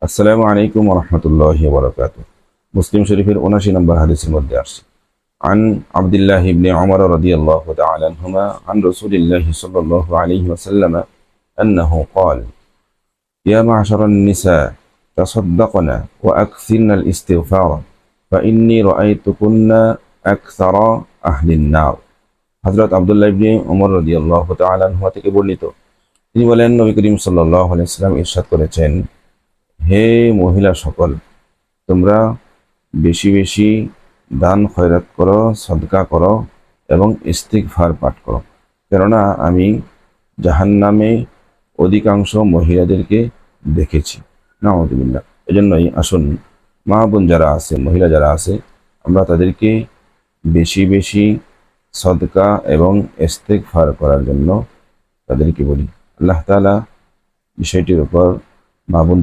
আসসালামু আলাইকুম ওরহমতুল্লাহি ওয়াবারাকাতুহু। মুসলিম শরীফের ৭৯ নম্বর হাদিসের মধ্যে আসছে, আন আব্দুল্লাহ ইবনে উমর রাদিয়াল্লাহু তাআলা আনহুমা আন রাসূলিল্লাহি সাল্লাল্লাহু আলাইহি ওয়াসাল্লাম আন্নাহু قال يا معشر النساء تصدقن وأكثرن الاستغفار فإني رأيتكن أكثر أهل النار। হযরত আব্দুল্লাহ ইবনে উমর রাদিয়াল্লাহু তাআলা আনহু থেকে বর্ণিত, তিনি বলেন, নবী করিম সাল্লাল্লাহু আলাইহি ওয়াসাল্লাম ইরশাদ করেছেন, হে মহিলা সকল, তোমরা বেশি বেশি দান খয়রাত করো, সদকা করো এবং ইস্তিগফার পাঠ করো, কেননা আমি জাহান্নামে অধিকাংশ মহিলাদেরকে দেখেছি। নাউযুবিল্লাহ। এজন্যই আসুন, মা বোন যারা আছে, মহিলা যারা আছে, আমরা তাদেরকে বেশি বেশি সদকা এবং ইস্তিগফার করার জন্য তাদেরকে বলি। আল্লাহ তাআলা বিষয়টির উপর মা বোন